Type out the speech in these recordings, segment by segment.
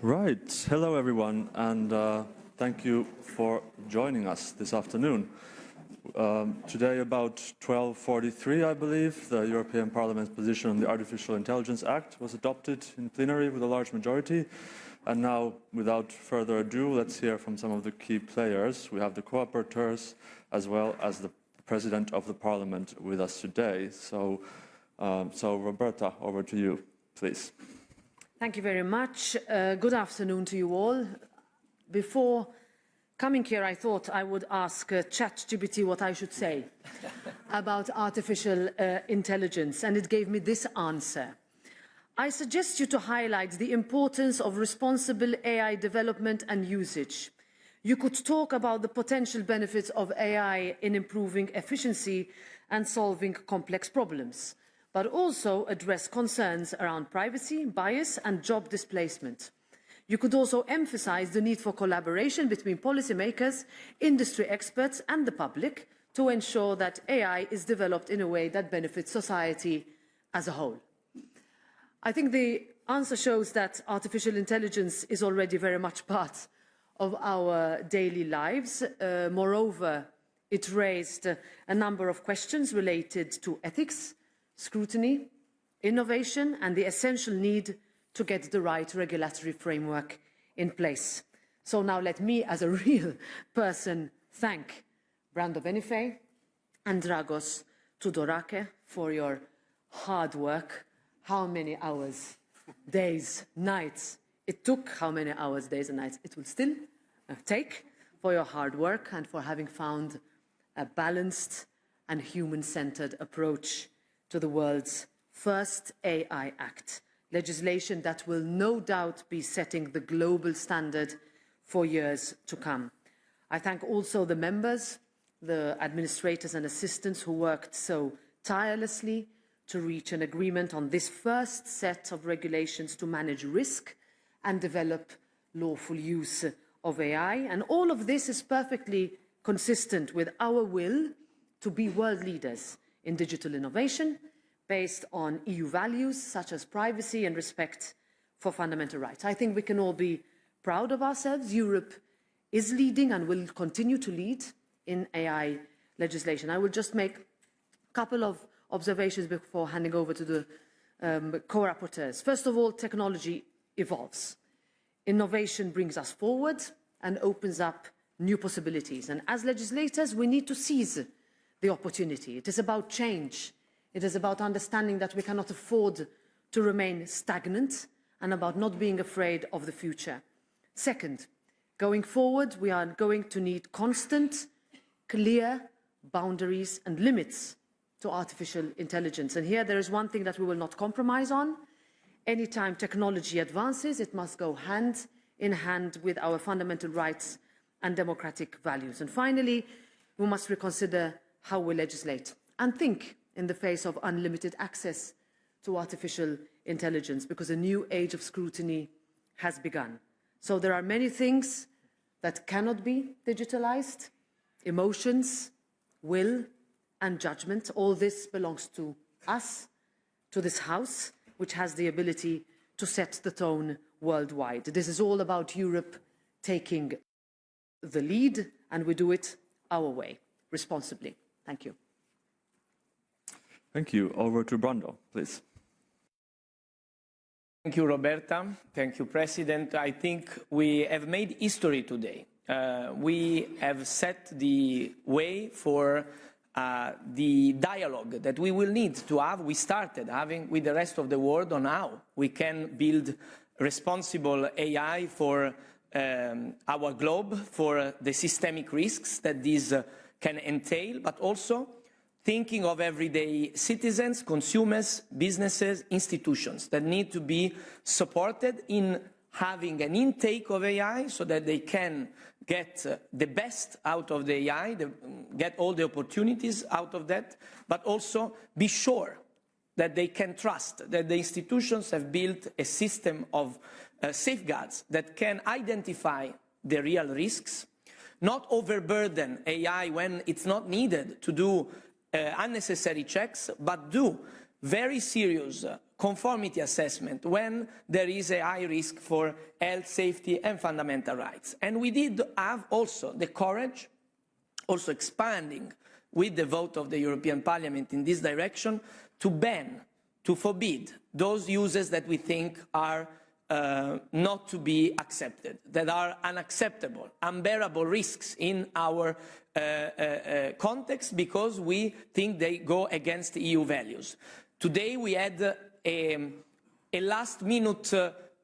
Right. Hello, everyone, and thank you for joining us this afternoon. Today, about 12:43, I believe, the European Parliament's position on the Artificial Intelligence Act was adopted in plenary with a large majority. And now, without further ado, let's hear from some of the key players. We have the co-rapporteurs as well as the President of the Parliament with us today. So Roberta, over to you, please. Thank you very much. Good afternoon to you all. Before coming here, I thought I would ask ChatGPT what I should say about artificial intelligence, and it gave me this answer. I suggest you to highlight the importance of responsible AI development and usage. You could talk about the potential benefits of AI in improving efficiency and solving complex problems, but also address concerns around privacy, bias and job displacement. You could also emphasize the need for collaboration between policymakers, industry experts and the public to ensure that AI is developed in a way that benefits society as a whole. I think the answer shows that artificial intelligence is already very much part of our daily lives. Moreover, it raised a number of questions related to ethics, scrutiny, innovation and the essential need to get the right regulatory framework in place. So now let me, as a real person, thank Brando Benifei and Dragoş Tudorache for your hard work. How many hours, days, nights it took, how many hours, days and nights it will still take for your hard work and for having found a balanced and human-centered approach to the world's first AI Act, legislation that will no doubt be setting the global standard for years to come. I thank also the members, the administrators and assistants who worked so tirelessly to reach an agreement on this first set of regulations to manage risk and develop lawful use of AI. And all of this is perfectly consistent with our will to be world leaders in digital innovation based on EU values such as privacy and respect for fundamental rights. I think we can all be proud of ourselves. Europe is leading and will continue to lead in AI legislation. I will just make a couple of observations before handing over to the co-rapporteurs. First of all, technology evolves. Innovation brings us forward and opens up new possibilities. And as legislators, we need to seize the opportunity. It is about change. It is about understanding that we cannot afford to remain stagnant and about not being afraid of the future. Second, going forward, we are going to need constant, clear boundaries and limits to artificial intelligence. And here there is one thing that we will not compromise on. Anytime technology advances, it must go hand in hand with our fundamental rights and democratic values. And finally, we must reconsider how we legislate and think in the face of unlimited access to artificial intelligence, because a new age of scrutiny has begun. So there are many things that cannot be digitalized: emotions, will, and judgment. All this belongs to us, to this House, which has the ability to set the tone worldwide. This is all about Europe taking the lead, and we do it our way, responsibly. Thank you. Thank you. Over to Brando, please. Thank you, Roberta. Thank you, President. I think we have made history today. We have set the way for the dialogue that we will need to have. We started having with the rest of the world on how we can build responsible AI for our globe, for the systemic risks that this can entail, but also thinking of everyday citizens, consumers, businesses, institutions that need to be supported in having an intake of AI so that they can get the best out of the AI, get all the opportunities out of that, but also be sure that they can trust that the institutions have built a system of safeguards that can identify the real risks, not overburden AI when it's not needed to do unnecessary checks, but do very serious conformity assessment when there is a high risk for health, safety, and fundamental rights. And we did have also the courage, also expanding with the vote of the European Parliament in this direction, to ban, to forbid those uses that we think are not to be accepted, that are unacceptable, unbearable risks in our context, because we think they go against EU values. Today we had a last-minute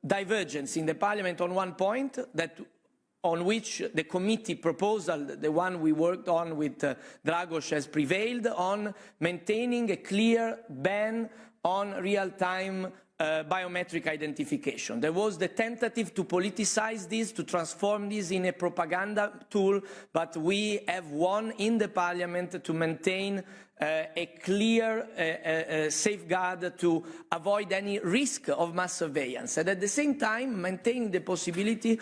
divergence in the Parliament on one point, on which the committee proposal, the one we worked on with Dragoş, has prevailed on maintaining a clear ban on real-time biometric identification. There was the tentative to politicize this, to transform this in a propaganda tool, but we have won in the Parliament to maintain a clear safeguard to avoid any risk of mass surveillance, and at the same time maintaining the possibility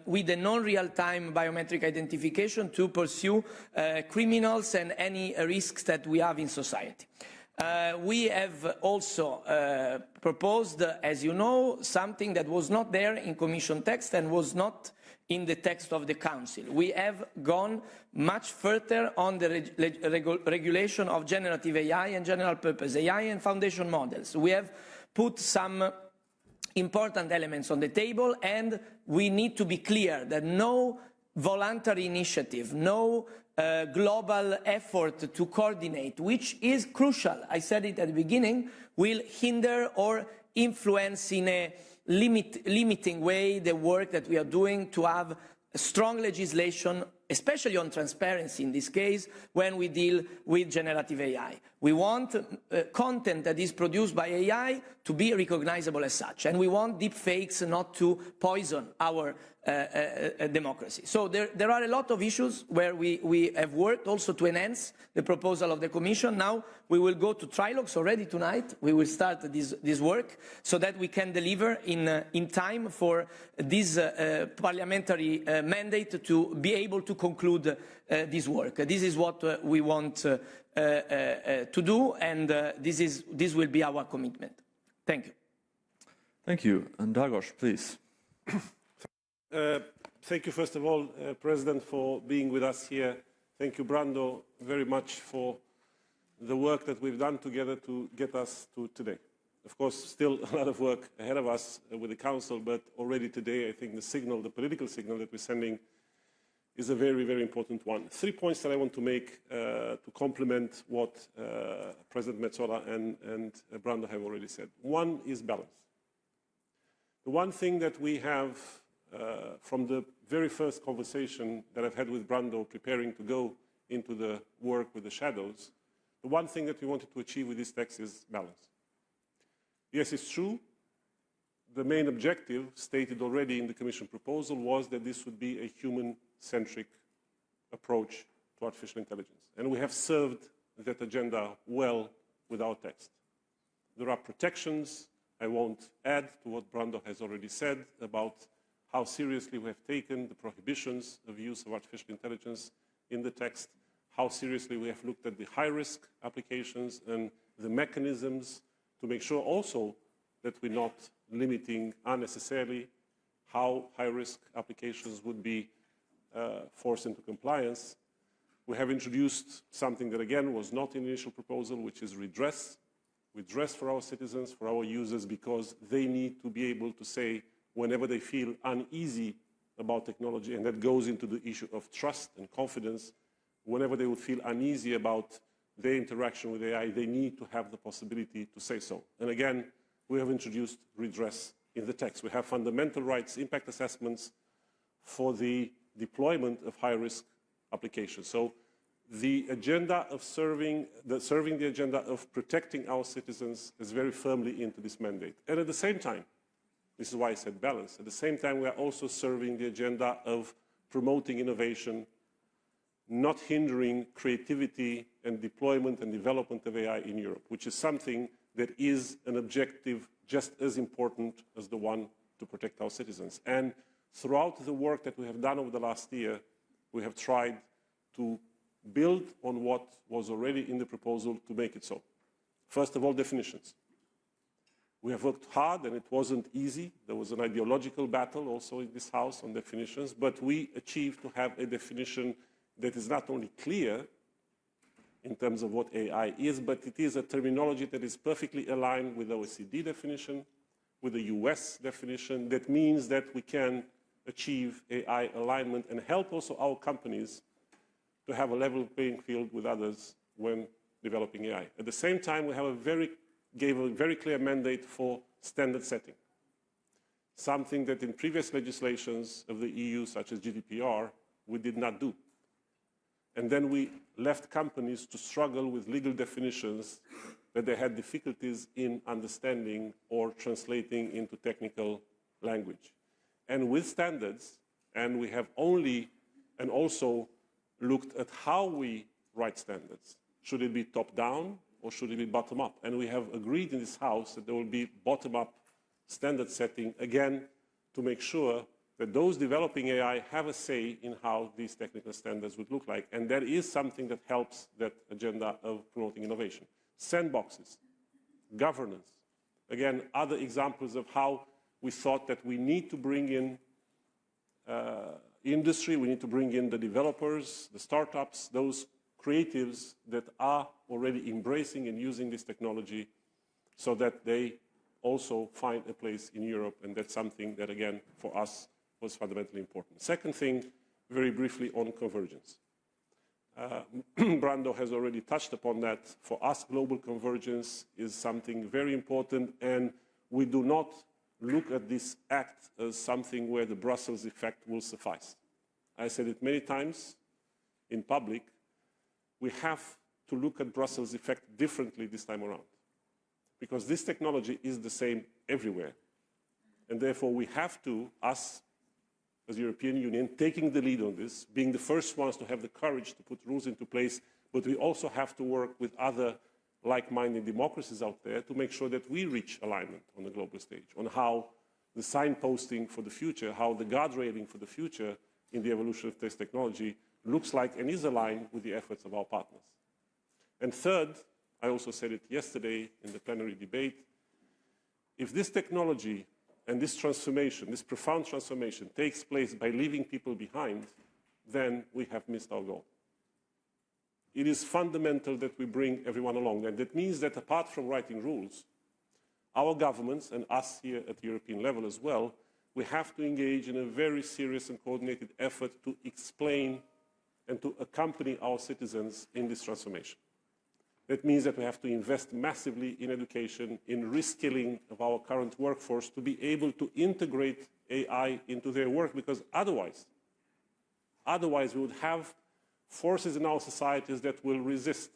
with the non-real-time biometric identification to pursue criminals and any risks that we have in society. We have also proposed, as you know, something that was not there in Commission text and was not in the text of the Council. We have gone much further on the regulation of generative AI and general purpose AI and foundation models. We have put some important elements on the table, and we need to be clear that no voluntary initiative, no global effort to coordinate, which is crucial, I said it at the beginning, will hinder or influence in a limiting way the work that we are doing to have strong legislation, especially on transparency in this case, when we deal with generative AI. We want content that is produced by AI to be recognizable as such, and we want deepfakes not to poison our democracy. So there are a lot of issues where we have worked also to enhance the proposal of the Commission. Now we will go to trilogues already tonight. We will start this work so that we can deliver in time for this parliamentary mandate to be able to conclude this work. This is what we want to do, and this will be our commitment. Thank you. Thank you. And Dragoş, please. Thank you, first of all, President, for being with us here. Thank you, Brando, very much for the work that we've done together to get us to today. Of course, still a lot of work ahead of us with the Council, but already today, I think the political signal that we're sending is a very, very important one. 3 points that I want to make to complement what President Metsola and Brando have already said. One is balance. The one thing that we have from the very first conversation that I've had with Brando preparing to go into the work with the shadows, the one thing that we wanted to achieve with this text is balance. Yes, it's true. The main objective, stated already in the Commission proposal, was that this would be a human-centric approach to artificial intelligence. And we have served that agenda well with our text. There are protections. I won't add to what Brando has already said about how seriously we have taken the prohibitions of use of artificial intelligence in the text, how seriously we have looked at the high-risk applications and the mechanisms to make sure also that we're not limiting unnecessarily how high-risk applications would be forced into compliance. We have introduced something that, again, was not in the initial proposal, which is redress. Redress for our citizens, for our users, because they need to be able to say whenever they feel uneasy about technology, and that goes into the issue of trust and confidence, whenever they would feel uneasy about their interaction with AI, they need to have the possibility to say so. And again, we have introduced redress in the text. We have fundamental rights impact assessments for the deployment of high-risk applications. So the agenda of serving the agenda of protecting our citizens is very firmly into this mandate. And at the same time, this is why I said balance, at the same time we are also serving the agenda of promoting innovation, not hindering creativity and deployment and development of AI in Europe, which is something that is an objective just as important as the one to protect our citizens. And throughout the work that we have done over the last year, we have tried to build on what was already in the proposal to make it so. First of all, definitions. We have worked hard, and it wasn't easy. There was an ideological battle also in this House on definitions, but we achieved to have a definition that is not only clear in terms of what AI is, but it is a terminology that is perfectly aligned with the OECD definition, with the US definition. That means that we can achieve AI alignment and help also our companies to have a level playing field with others when developing AI. At the same time, we have gave a very clear mandate for standard setting, something that in previous legislations of the EU, such as GDPR, we did not do. And then we left companies to struggle with legal definitions that they had difficulties in understanding or translating into technical language. And with standards, and we have also looked at how we write standards. Should it be top-down or should it be bottom-up? And we have agreed in this House that there will be bottom-up standard setting, again, to make sure that those developing AI have a say in how these technical standards would look like. And that is something that helps that agenda of promoting innovation. Sandboxes, governance. Again, other examples of how we thought that we need to bring in industry, we need to bring in the developers, the startups, those creatives that are already embracing and using this technology so that they also find a place in Europe. And that's something that, again, for us was fundamentally important. Second thing, very briefly on convergence. Brando has already touched upon that. For us, global convergence is something very important, and we do not look at this act as something where the Brussels effect will suffice. I said it many times in public, we have to look at Brussels effect differently this time around, because this technology is the same everywhere. And therefore we have to, us as European Union, taking the lead on this, being the first ones to have the courage to put rules into place, but we also have to work with other like-minded democracies out there to make sure that we reach alignment on the global stage, on how the signposting for the future, how the guardrailing for the future in the evolution of this technology looks like and is aligned with the efforts of our partners. And third, I also said it yesterday in the plenary debate, if this technology and this transformation, this profound transformation, takes place by leaving people behind, then we have missed our goal. It is fundamental that we bring everyone along. And that means that apart from writing rules, our governments, and us here at the European level as well, we have to engage in a very serious and coordinated effort to explain and to accompany our citizens in this transformation. That means that we have to invest massively in education, in reskilling of our current workforce to be able to integrate AI into their work, because otherwise we would have forces in our societies that will resist,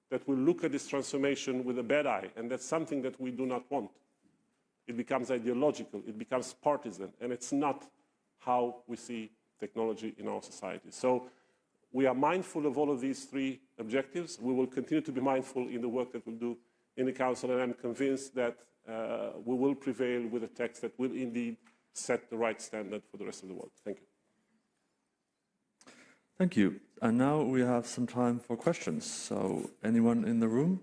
that will look at this transformation with a bad eye, and that's something that we do not want. It becomes ideological, it becomes partisan, and it's not how we see technology in our society. So we are mindful of all of these three objectives. We will continue to be mindful in the work that we'll do in the Council, and I'm convinced that we will prevail with a text that will indeed set the right standard for the rest of the world. Thank you. Thank you. And now we have some time for questions. So anyone in the room?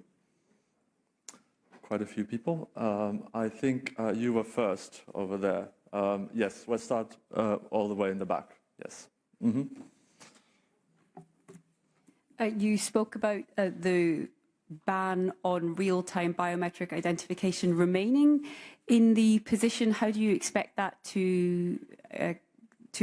Quite a few people. I think you were first over there. Yes, let's start all the way in the back. Yes. Mm-hmm. You spoke about the ban on real-time biometric identification remaining in the position. How do you expect that to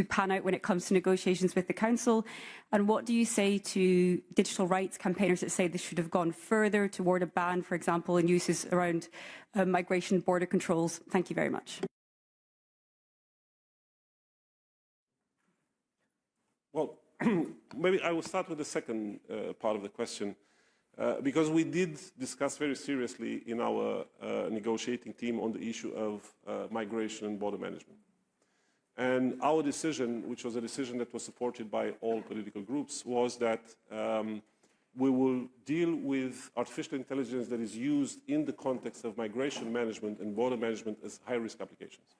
pan out when it comes to negotiations with the Council? And what do you say to digital rights campaigners that say this should have gone further toward a ban, for example, in uses around migration border controls? Thank you very much. Well, maybe I will start with the second part of the question, because we did discuss very seriously in our negotiating team on the issue of migration and border management. And our decision, which was a decision that was supported by all political groups, was that we will deal with artificial intelligence that is used in the context of migration management and border management as high-risk applications,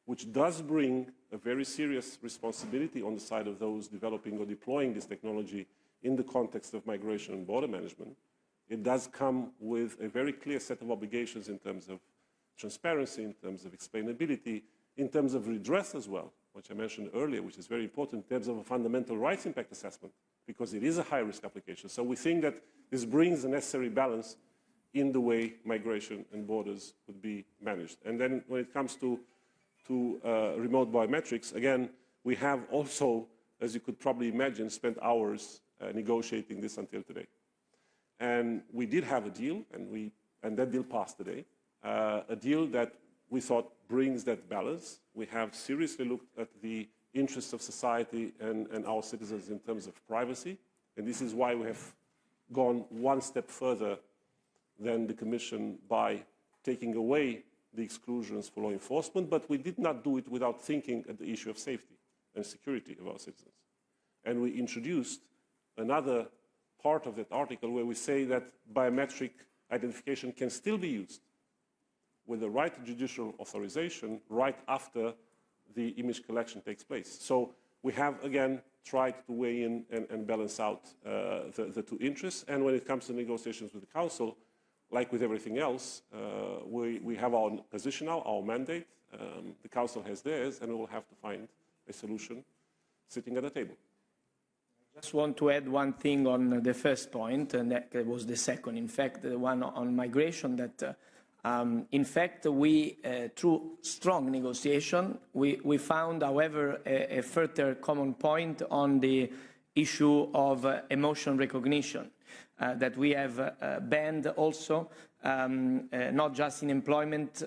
which does bring a very serious responsibility on the side of those developing or deploying this technology in the context of migration and border management. It does come with a very clear set of obligations in terms of transparency, in terms of explainability, in terms of redress as well, which I mentioned earlier, which is very important in terms of a fundamental rights impact assessment, because it is a high-risk application. So we think that this brings the necessary balance in the way migration and borders would be managed. And then when it comes to remote biometrics, again, we have also, as you could probably imagine, spent hours negotiating this until today. And we did have a deal, and that deal passed today, a deal that we thought brings that balance. We have seriously looked at the interests of society and our citizens in terms of privacy, and this is why we have gone one step further than the Commission by taking away the exclusions for law enforcement, but we did not do it without thinking at the issue of safety and security of our citizens. And we introduced another part of that article where we say that biometric identification can still be used with the right judicial authorization right after the image collection takes place. So we have, again, tried to weigh in and balance out the two interests. And when it comes to negotiations with the Council, like with everything else, we have our position now, our mandate. The Council has theirs, and we will have to find a solution sitting at the table. I just want to add one thing on the first point, and that was the second, in fact, the one on migration, that in fact, we, through strong negotiation, we found, however, a further common point on the issue of emotion recognition that we have banned also, not just in employment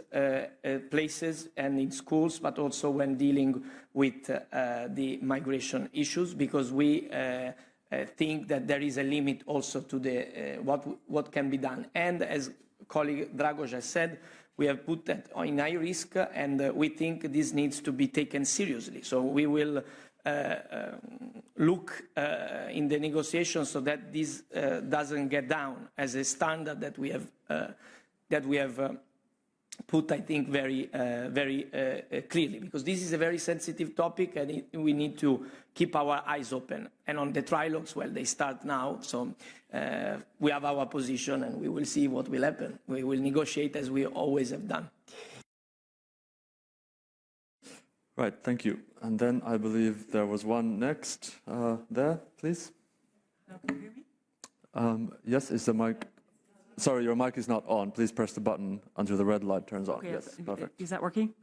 places and in schools, but also when dealing with the migration issues, because we think that there is a limit also to the what can be done. And as colleague Dragoş has said, we have put that in high risk, and we think this needs to be taken seriously. So we will look in the negotiations so that this doesn't get down as a standard that we have put, I think, very clearly, because this is a very sensitive topic, and we need to keep our eyes open. And on the trilogues, well, they start now, so we have our position, and we will see what will happen. We will negotiate as we always have done. Right, thank you. And then I believe there was one next. There, please. Can you hear me? Yes, is the mic... Sorry, your mic is not on. Please press the button until the red light turns on. Okay, yes, perfect. Is that working?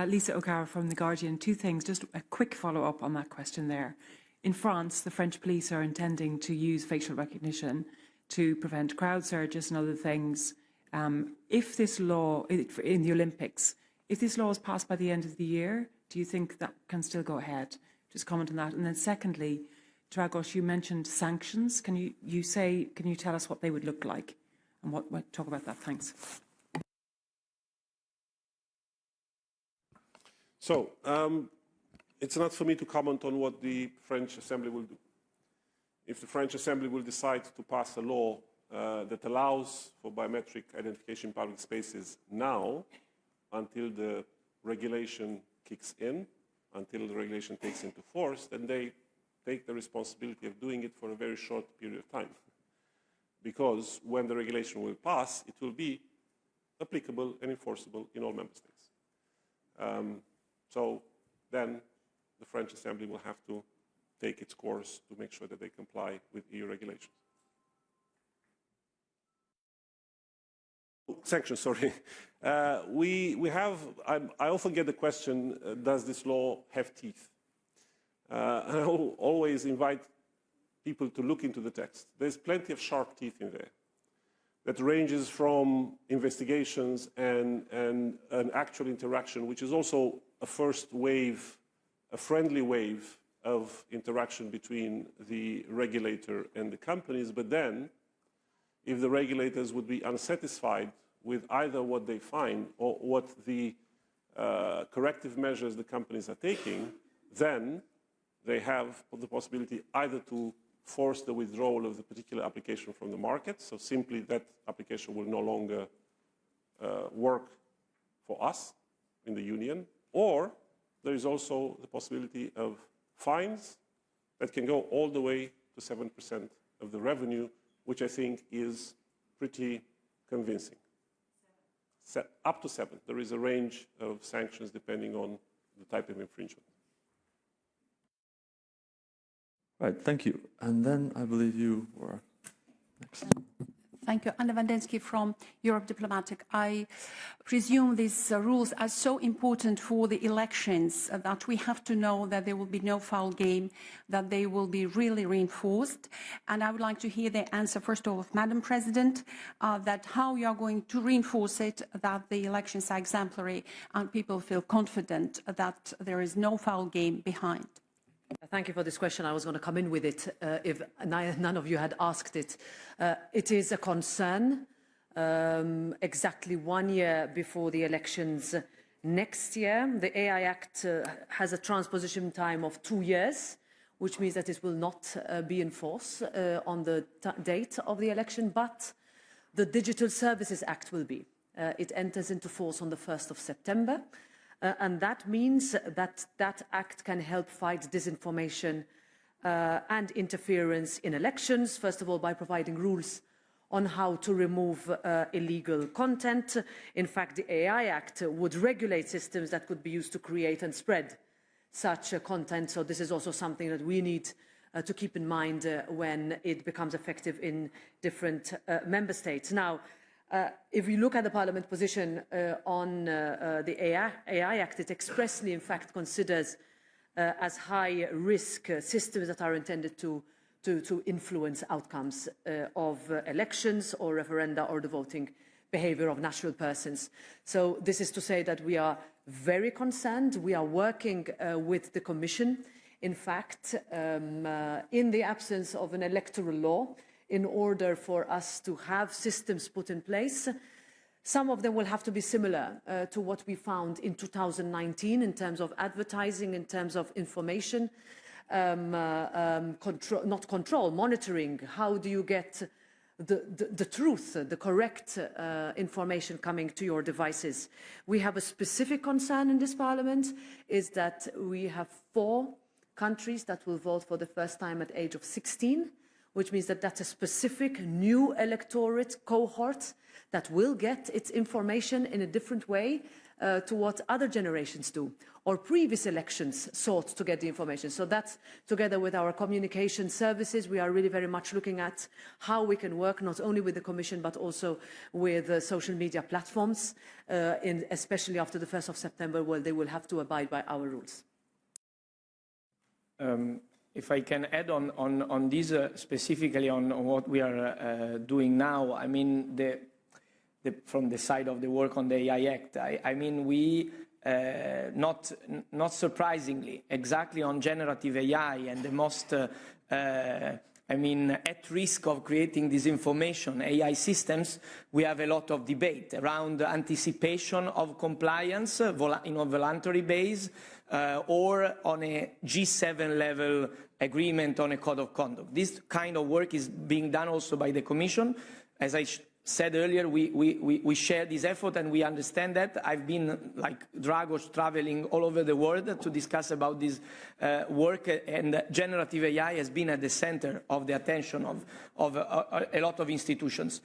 Lisa O'Carroll from The Guardian. Two things, just a quick follow-up on that question there. In France, the French police are intending to use facial recognition to prevent crowd surges and other things. If this law, in the Olympics, if this law is passed by the end of the year, do you think that can still go ahead? Just comment on that. And then secondly, Dragoş, you mentioned sanctions. Can you tell us what they would look like? And talk about that. Thanks. So it's not for me to comment on what the French Assembly will do. If the French Assembly will decide to pass a law that allows for biometric identification in public spaces now, until the regulation kicks in, until the regulation takes into force, then they take the responsibility of doing it for a very short period of time. Because when the regulation will pass, it will be applicable and enforceable in all member states. So then the French Assembly will have to take its course to make sure that they comply with EU regulations. Sanctions, sorry. I often get the question, does this law have teeth? I always invite people to look into the text. There's plenty of sharp teeth in there that ranges from investigations and an actual interaction, which is also a first wave, a friendly wave of interaction between the regulator and the companies. But then, if the regulators would be unsatisfied with either what they find or what the corrective measures the companies are taking, then they have the possibility either to force the withdrawal of the particular application from the market, so simply that application will no longer work for us in the Union, or there is also the possibility of fines that can go all the way to 7% of the revenue, which I think is pretty convincing. up to 7. There is a range of sanctions depending on the type of infringement. Right, thank you. And then I believe you were next. Thank you. Anna Wandensky from Europe Diplomatic. I presume these rules are so important for the elections that we have to know that there will be no foul game, that they will be really reinforced. And I would like to hear the answer, first of all, of Madam President, that how you are going to reinforce it, that the elections are exemplary and people feel confident that there is no foul game behind. Thank you for this question. I was going to come in with it if none of you had asked it. It is a concern exactly 1 year before the elections next year. The AI Act has a transposition time of 2 years, which means that it will not be in force on the date of the election, but the Digital Services Act will be. It enters into force on the 1st of September. And that means that that act can help fight disinformation and interference in elections, first of all, by providing rules on how to remove illegal content. In fact, the AI Act would regulate systems that could be used to create and spread such content. So this is also something that we need to keep in mind when it becomes effective in different member states. Now, if we look at the Parliament position on the AI Act, it expressly, in fact, considers as high-risk systems that are intended to influence outcomes of elections or referenda or the voting behaviour of natural persons. So this is to say that we are very concerned. We are working with the Commission, in fact, in the absence of an electoral law, in order for us to have systems put in place. Some of them will have to be similar to what we found in 2019 in terms of advertising, in terms of information, monitoring. How do you get the truth, the correct information coming to your devices? We have a specific concern in this Parliament, is that we have 4 countries that will vote for the first time at age of 16, which means that that's a specific new electorate cohort that will get its information in a different way to what other generations do, or previous elections sought to get the information. So that's, together with our communication services, we are really very much looking at how we can work not only with the Commission but also with social media platforms, especially after the 1st of September, where they will have to abide by our rules. If I can add on this specifically on what we are doing now, I mean, from the side of the work on the AI Act, I mean, we, not surprisingly, exactly on generative AI and the most, I mean, at risk of creating disinformation, AI systems, we have a lot of debate around anticipation of compliance in a voluntary base, or on a G7 level agreement on a code of conduct. This kind of work is being done also by the Commission. As I said earlier, we share this effort and we understand that. I've been, like Dragoş, traveling all over the world to discuss about this work, and generative AI has been at the center of the attention of a lot of institutions.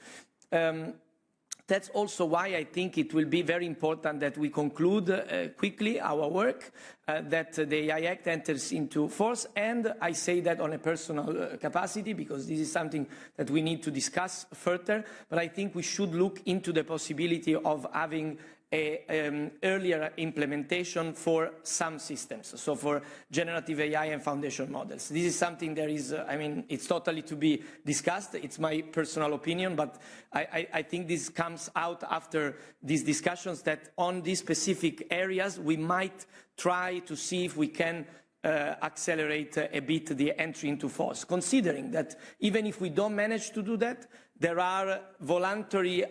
That's also why I think it will be very important that we conclude quickly our work, that the AI Act enters into force. And I say that on a personal capacity, because this is something that we need to discuss further. But I think we should look into the possibility of having an earlier implementation for some systems, so for generative AI and foundation models. This is something that is, I mean, it's totally to be discussed. It's my personal opinion, but I think this comes out after these discussions, that on these specific areas we might try to see if we can accelerate a bit the entry into force, considering that even if we don't manage to do that, there are voluntary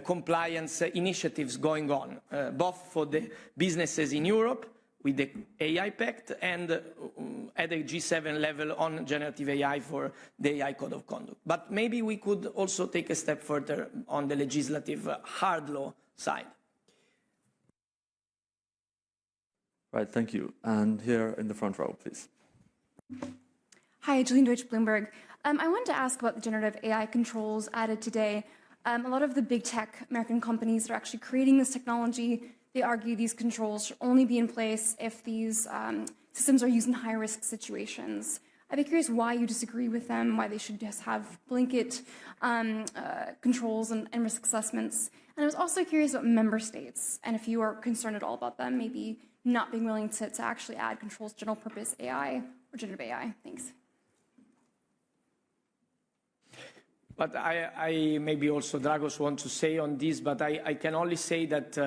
compliance initiatives going on, both for the businesses in Europe with the AI Pact and at the G7 level on generative AI for the AI Code of Conduct. But maybe we could also take a step further on the legislative hard law side. Right, thank you. And here in the front row, please. Hi, Julian Deutsch, Bloomberg. I wanted to ask about the generative AI controls added today. A lot of the big tech American companies that are actually creating this technology, they argue these controls should only be in place if these systems are used in high-risk situations. I'd be curious why you disagree with them, why they should just have blanket controls and risk assessments. And I was also curious about member states, and if you are concerned at all about them, maybe not being willing to actually add controls to general purpose AI or generative AI. Thanks. But I maybe also Dragoş want to say on this, but I can only say that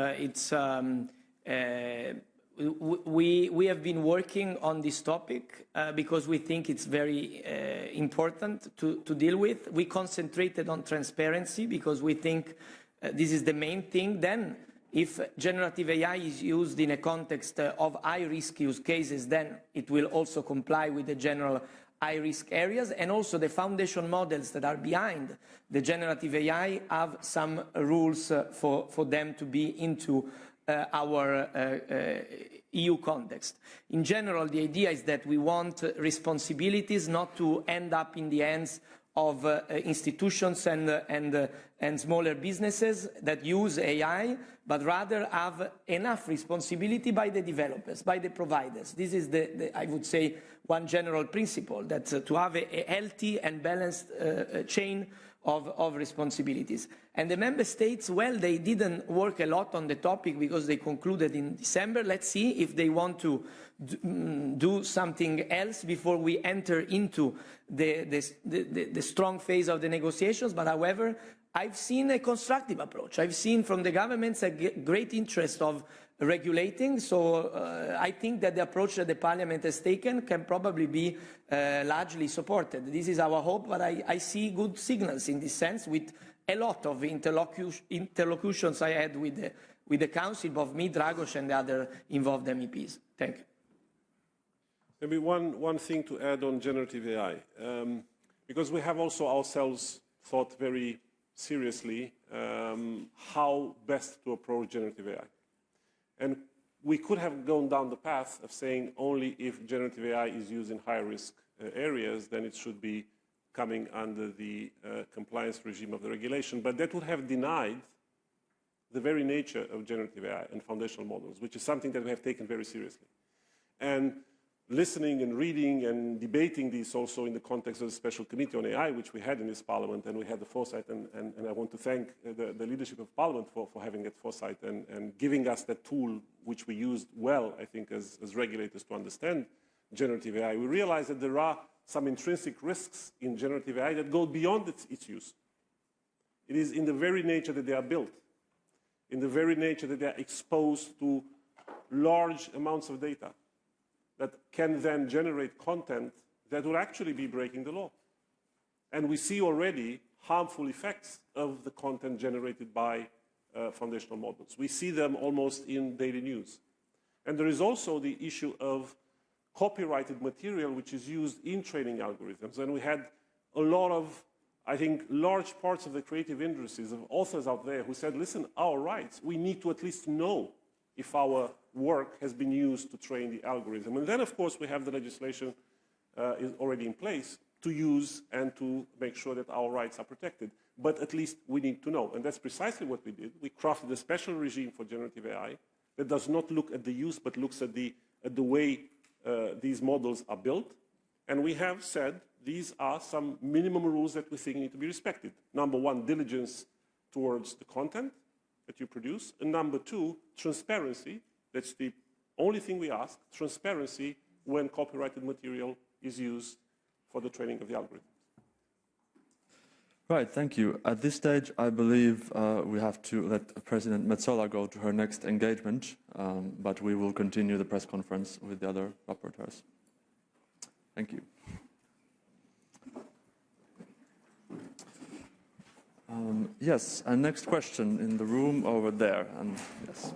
we have been working on this topic because we think it's very important to deal with. We concentrated on transparency because we think this is the main thing. Then, if generative AI is used in a context of high-risk use cases, then it will also comply with the general high-risk areas, and also the foundation models that are behind the generative AI have some rules for them to be into our EU context. In general, the idea is that we want responsibilities not to end up in the hands of institutions and smaller businesses that use AI, but rather have enough responsibility by the developers, by the providers. This is I would say, one general principle, that to have a healthy and balanced chain of responsibilities. And the member states, well, they didn't work a lot on the topic because they concluded in December. Let's see if they want to do something else before we enter into the strong phase of the negotiations. But however, I've seen a constructive approach. I've seen from the governments a great interest of regulating. So I think that the approach that the Parliament has taken can probably be largely supported. This is our hope, but I see good signals in this sense with a lot of interlocutions I had with the Council, both me, Dragoş, and the other involved MEPs. Thank you. Maybe one thing to add on generative AI, because we have also ourselves thought very seriously how best to approach generative AI. And we could have gone down the path of saying only if generative AI is used in high-risk areas, then it should be coming under the compliance regime of the regulation. But that would have denied the very nature of generative AI and foundational models, which is something that we have taken very seriously. And listening and reading and debating this also in the context of the Special Committee on AI, which we had in this Parliament, and we had the foresight, and I want to thank the leadership of Parliament for having that foresight and giving us that tool which we used well, I think, as regulators to understand generative AI. We realized that there are some intrinsic risks in generative AI that go beyond its use. It is in the very nature that they are built, in the very nature that they are exposed to large amounts of data that can then generate content that will actually be breaking the law. And we see already harmful effects of the content generated by foundational models. We see them almost in daily news. And there is also the issue of copyrighted material which is used in training algorithms. And we had a lot of, I think, large parts of the creative industries, of authors out there who said, listen, our rights, we need to at least know if our work has been used to train the algorithm. And then, of course, we have the legislation is already in place to use and to make sure that our rights are protected. But at least we need to know. And that's precisely what we did. We crafted a special regime for generative AI that does not look at the use, but looks at the way these models are built. And we have said these are some minimum rules that we think need to be respected. Number one, diligence towards the content that you produce. And number two, transparency. That's the only thing we ask, transparency when copyrighted material is used for the training of the algorithm. Right, thank you. At this stage, I believe we have to let President Metsola go to her next engagement, but we will continue the press conference with the other rapporteurs. Thank you. Yes, and next question in the room over there. And yes.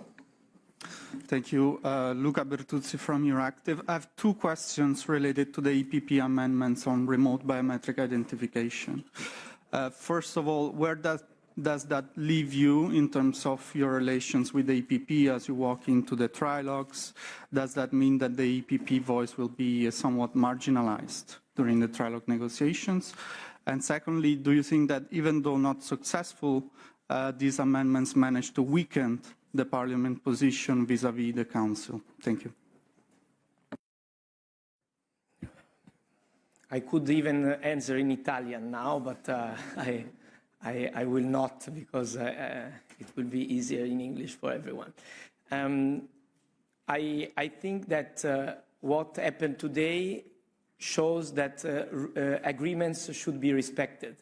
Thank you. Luca Bertuzzi from Euractiv. I have two questions related to the EPP amendments on remote biometric identification. First of all, where does that leave you in terms of your relations with the EPP as you walk into the trilogues? Does that mean that the EPP voice will be somewhat marginalized during the trilogue negotiations? And secondly, do you think that even though not successful, these amendments managed to weaken the Parliament position vis-à-vis the Council? Thank you. I could even answer in Italian now, but I will not, because it will be easier in English for everyone. I think that what happened today shows that agreements should be respected,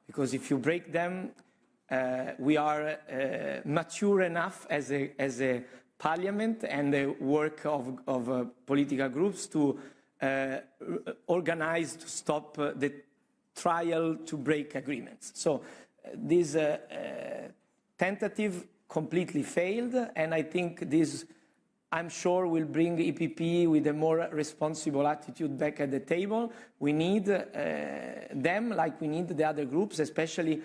because if you break them, we are mature enough as a parliament and the work of political groups to organize to stop the trial to break agreements. So this tentative completely failed, and I think this, I'm sure, will bring EPP with a more responsible attitude back at the table. We need them like we need the other groups, especially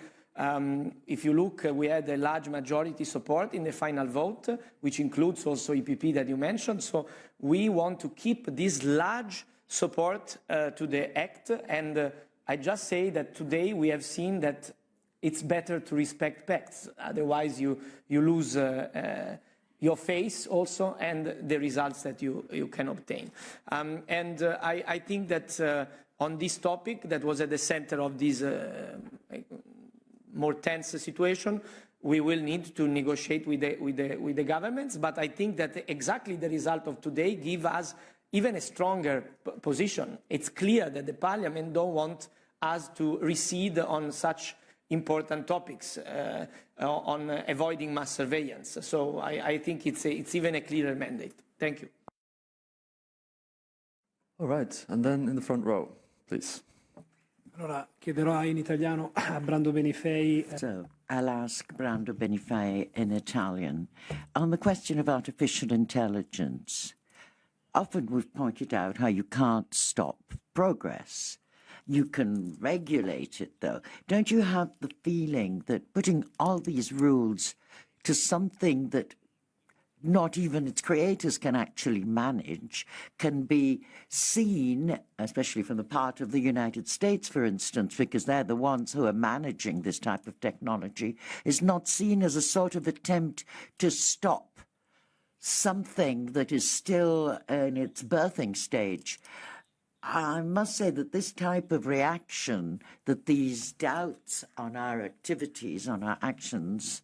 if you look, we had a large majority support in the final vote, which includes also EPP that you mentioned. So we want to keep this large support to the act. And I just say that today we have seen that it's better to respect pacts. Otherwise you lose your face also and the results that you can obtain. I think that on this topic that was at the center of this more tense situation, we will need to negotiate with the governments, but I think that exactly the result of today give us even a stronger position. It's clear that the Parliament don't want us to recede on such important topics, on avoiding mass surveillance. So I think it's even a clearer mandate. Thank you. All right, and then in the front row, please. Allora, chiederò in italiano a Brando Benifei. So, I'll ask Brando Benifei in Italian. On the question of artificial intelligence, often we've pointed out how you can't stop progress. You can regulate it, though. Don't you have the feeling that putting all these rules to something that not even its creators can actually manage, can be seen, especially from the part of the United States, for instance, because they're the ones who are managing this type of technology, is not seen as a sort of attempt to stop something that is still in its birthing stage? I must say that this type of reaction, that these doubts on our activities, on our actions,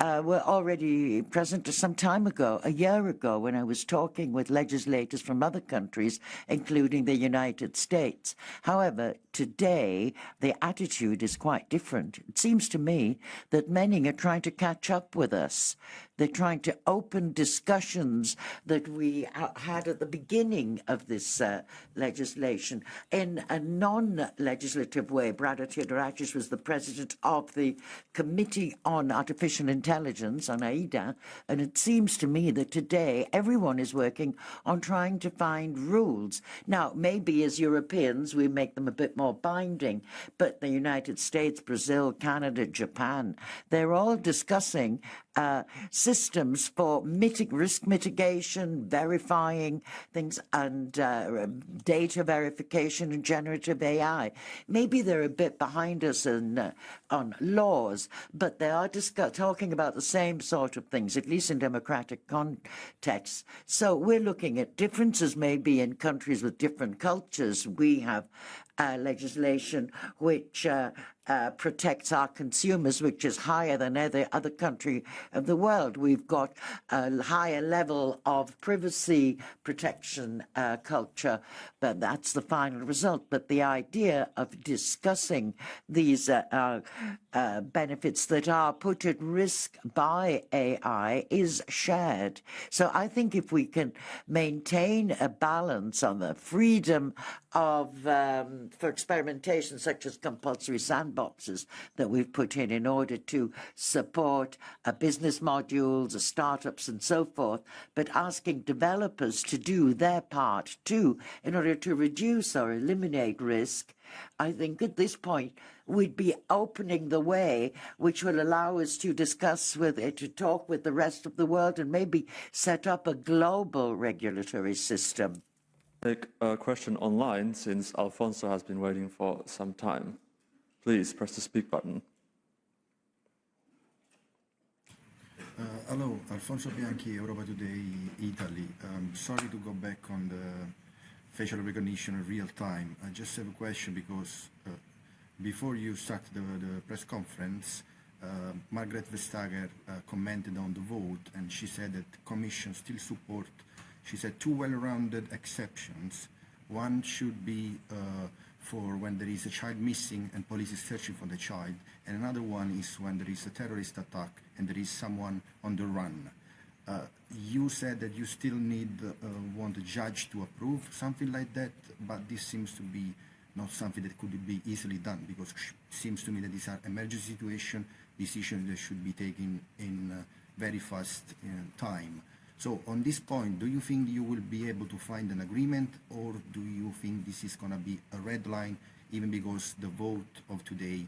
were already present some time ago, a year ago, when I was talking with legislators from other countries, including the United States. However, today, the attitude is quite different. It seems to me that many are trying to catch up with us. They're trying to open discussions that we had at the beginning of this legislation in a non-legislative way. Brando Tudorache was the president of the Committee on Artificial Intelligence, on AIDA, and it seems to me that today everyone is working on trying to find rules. Now, maybe as Europeans we make them a bit more binding, but the United States, Brazil, Canada, Japan, they're all discussing systems for risk mitigation, verifying things, and data verification and generative AI. Maybe they're a bit behind us on laws, but they are talking about the same sort of things, at least in democratic contexts. So we're looking at differences maybe in countries with different cultures. We have legislation which protects our consumers, which is higher than any other country of the world. We've got a higher level of privacy protection culture, but that's the final result. But the idea of discussing these benefits that are put at risk by AI is shared. So I think if we can maintain a balance on the freedom of for experimentation, such as compulsory sandboxes that we've put in order to support business modules, startups and so forth, but asking developers to do their part too in order to reduce or eliminate risk, I think at this point we'd be opening the way, which will allow us to discuss with it, to talk with the rest of the world and maybe set up a global regulatory system. Take a question online, since Alfonso has been waiting for some time. please press the speak button. Hello, Alfonso Bianchi, Europa Today, Italy. Sorry to go back on the facial recognition in real time. I just have a question because before you start the press conference, Margaret Vestager commented on the vote, and she said that the Commission still support, she said, two well-rounded exceptions. One should be for when there is a child missing and police is searching for the child, and another one is when there is a terrorist attack and there is someone on the run. You said that you still want a judge to approve something like that, but this seems to be not something that could be easily done, because it seems to me that these are emergency situations, decisions that should be taken in very fast time. So on this point, do you think you will be able to find an agreement, or do you think this is going to be a red line, even because the vote of today,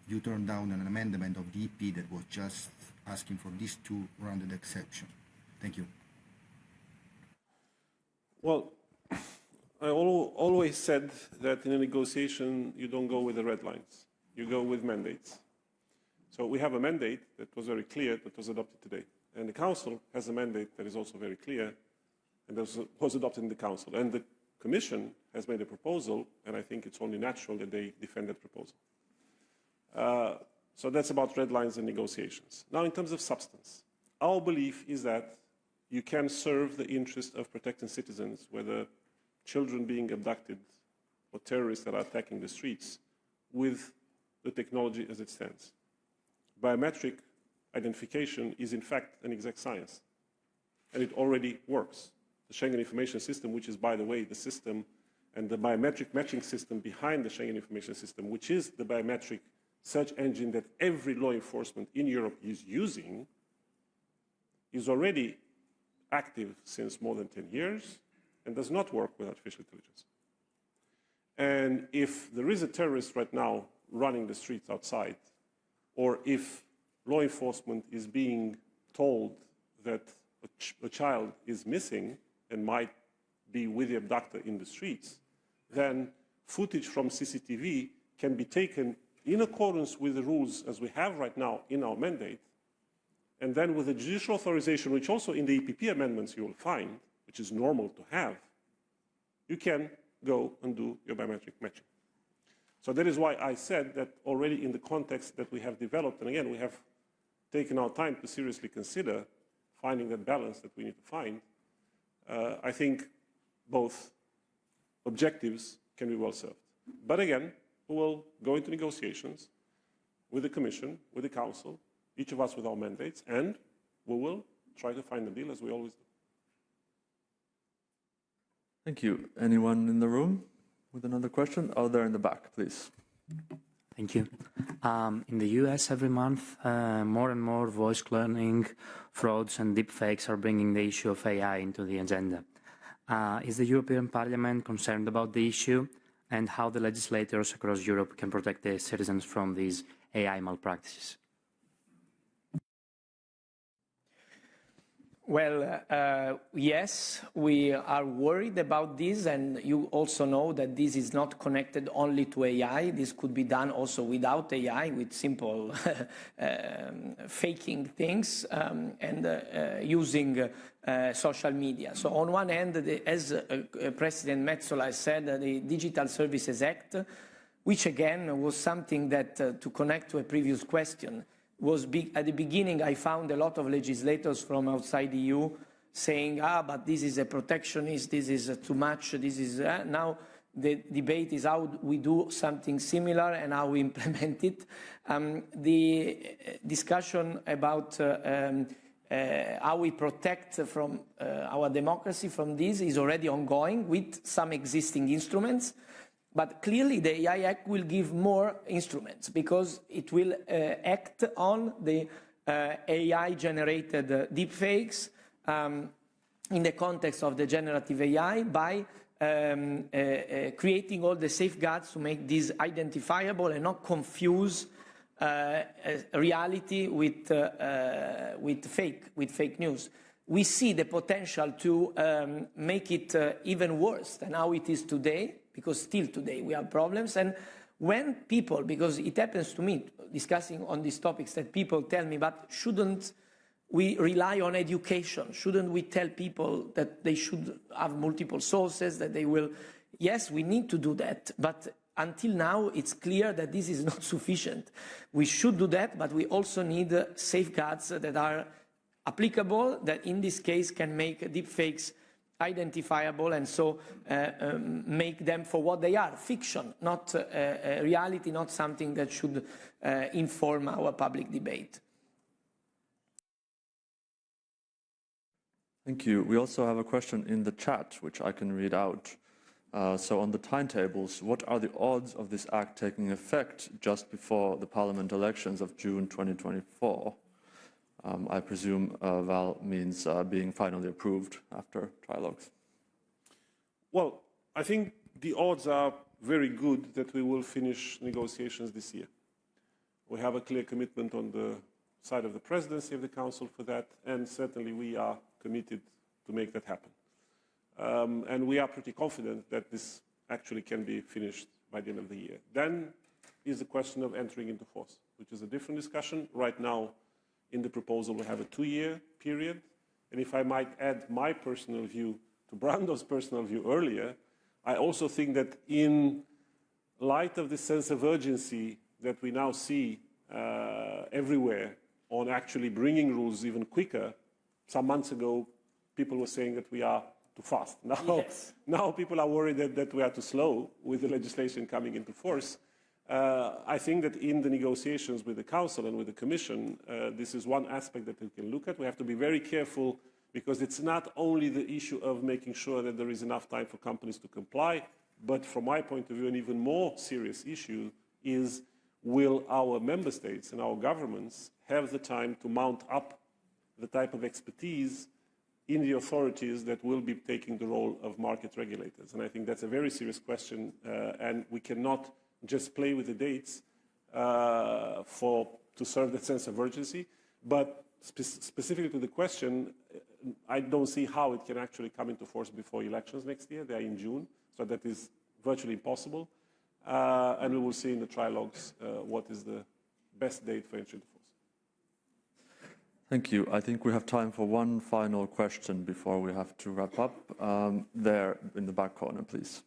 you turned down an amendment of the EP that was just asking for these two rounded exceptions? Thank you. Well, I always said that in a negotiation, you don't go with the red lines. You go with mandates. So we have a mandate that was very clear, that was adopted today. And the Council has a mandate that is also very clear, and that was adopted in the Council. And the Commission has made a proposal, and I think it's only natural that they defend that proposal. So that's about red lines and negotiations. Now, in terms of substance, our belief is that you can serve the interest of protecting citizens, whether children being abducted or terrorists that are attacking the streets, with the technology as it stands. Biometric identification is in fact an exact science, and it already works. The Schengen Information System, which is, by the way, the system and the biometric matching system behind the Schengen Information System, which is the biometric search engine that every law enforcement in Europe is using, is already active since more than 10 years and does not work with artificial intelligence. And if there is a terrorist right now running the streets outside, or if law enforcement is being told that a child is missing and might be with the abductor in the streets, then footage from CCTV can be taken in accordance with the rules as we have right now in our mandate, and then with the judicial authorization, which also in the EPP amendments you will find, which is normal to have, you can go and do your biometric matching. So that is why I said that already in the context that we have developed, and again, we have taken our time to seriously consider finding that balance that we need to find, I think both objectives can be well served. But again, we will go into negotiations with the Commission, with the Council, each of us with our mandates, and we will try to find a deal as we always do. Thank you. Anyone in the room with another question? Oh, there in the back, please. Thank you. In the US, every month, more and more voice cloning, frauds and deepfakes are bringing the issue of AI into the agenda. Is the European Parliament concerned about the issue, and how the legislators across Europe can protect their citizens from these AI malpractices? Well, yes, we are worried about this, and you also know that this is not connected only to AI. This could be done also without AI, with simple faking things and using social media. So on one hand, as President Metsola said, the Digital Services Act, which again was something that, to connect to a previous question, was big. At the beginning, I found a lot of legislators from outside the EU saying, but this is a protectionist, this is too much, this is... Now the debate is how we do something similar and how we implement it. The discussion about how we protect from our democracy from this is already ongoing with some existing instruments. But clearly the AI Act will give more instruments because it will act on the AI-generated deepfakes in the context of the generative AI by creating all the safeguards to make this identifiable and not confuse reality with fake news. We see the potential to make it even worse than how it is today, because still today we have problems, and when people, because it happens to me discussing on these topics, that people tell me, but shouldn't we rely on education? Shouldn't we tell people that they should have multiple sources, that they will? Yes, we need to do that, but until now, it's clear that this is not sufficient. We should do that, but we also need safeguards that are applicable, that in this case can make deepfakes identifiable and so make them for what they are, fiction, not reality, not something that should inform our public debate. Thank you. We also have a question in the chat, which I can read out. So on the timetables, what are the odds of this act taking effect just before the parliament elections of June 2024? I presume Val means being finally approved after trilogues. Well, I think the odds are very good that we will finish negotiations this year. We have a clear commitment on the side of the presidency of the council for that, and certainly we are committed to make that happen. And we are pretty confident that this actually can be finished by the end of the year. Then is the question of entering into force, which is a different discussion. Right now, in the proposal, we have a 2-year period. And if I might add my personal view to Brando's personal view earlier, I also think that in light of the sense of urgency that we now see everywhere on actually bringing rules even quicker, some months ago, people were saying that we are too fast. Now people are worried that we are too slow with the legislation coming into force. I think that in the negotiations with the Council and with the Commission, this is one aspect that we can look at. We have to be very careful because it's not only the issue of making sure that there is enough time for companies to comply, but from my point of view, an even more serious issue is, will our member states and our governments have the time to mount up the type of expertise in the authorities that will be taking the role of market regulators? And I think that's a very serious question, and we cannot just play with the dates to serve that sense of urgency. But specifically to the question, I don't see how it can actually come into force before elections next year. They are in June, so that is virtually impossible. And we will see in the trilogues what is the best date for entry into force. Thank you. I think we have time for one final question before we have to wrap up. There in the back corner, please.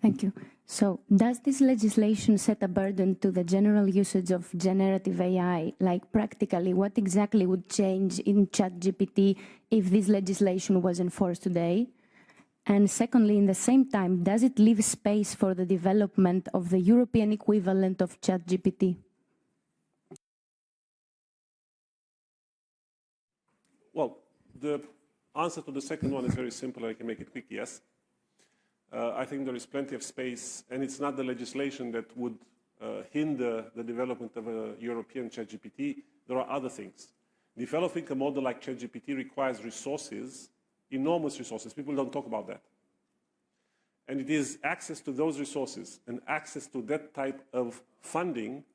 Thank you. So, does this legislation set a burden to the general usage of generative AI? Like, practically, what exactly would change in ChatGPT if this legislation was enforced today? And secondly, in the same time, does it leave space for the development of the European equivalent of ChatGPT? Well, the answer to the second one is very simple. I can make it quick, yes. I think there is plenty of space, and it's not the legislation that would hinder the development of a European ChatGPT. There are other things. Developing a model like ChatGPT requires resources, enormous resources. People don't talk about that. And it is access to those resources and access to that type of funding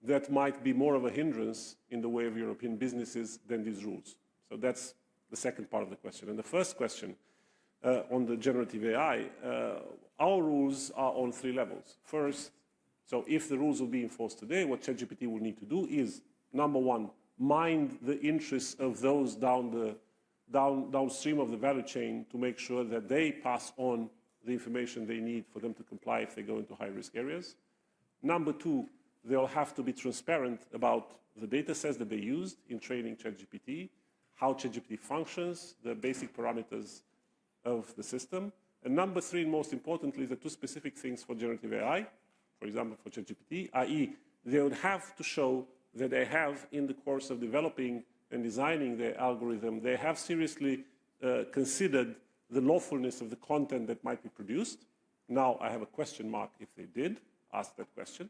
that might be more of a hindrance in the way of European businesses than these rules. So that's the second part of the question. And the first question, on the generative AI, our rules are on 3 levels. First, so if the rules will be enforced today, what ChatGPT will need to do is, number one, mind the interests of those downstream of the value chain to make sure that they pass on the information they need for them to comply if they go into high-risk areas. Number 2, they'll have to be transparent about the data sets that they used in training ChatGPT, how ChatGPT functions, the basic parameters of the system. And number 3, and most importantly, the 2 specific things for generative AI, for example, for ChatGPT, i.e., they would have to show that they have, in the course of developing and designing their algorithm, they have seriously considered the lawfulness of the content that might be produced. Now, I have a question mark if they did ask that question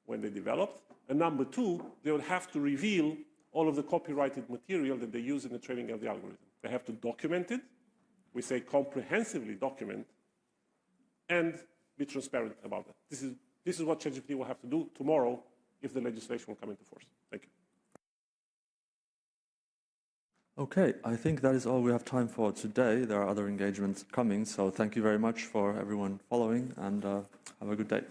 when they developed. And number 2, they would have to reveal all of the copyrighted material that they use in the training of the algorithm. They have to document it. We say comprehensively document, and be transparent about that. This is what ChatGPT will have to do tomorrow if the legislation will come into force. Thank you. Okay, I think that is all we have time for today. There are other engagements coming, so thank you very much for everyone following, and have a good day.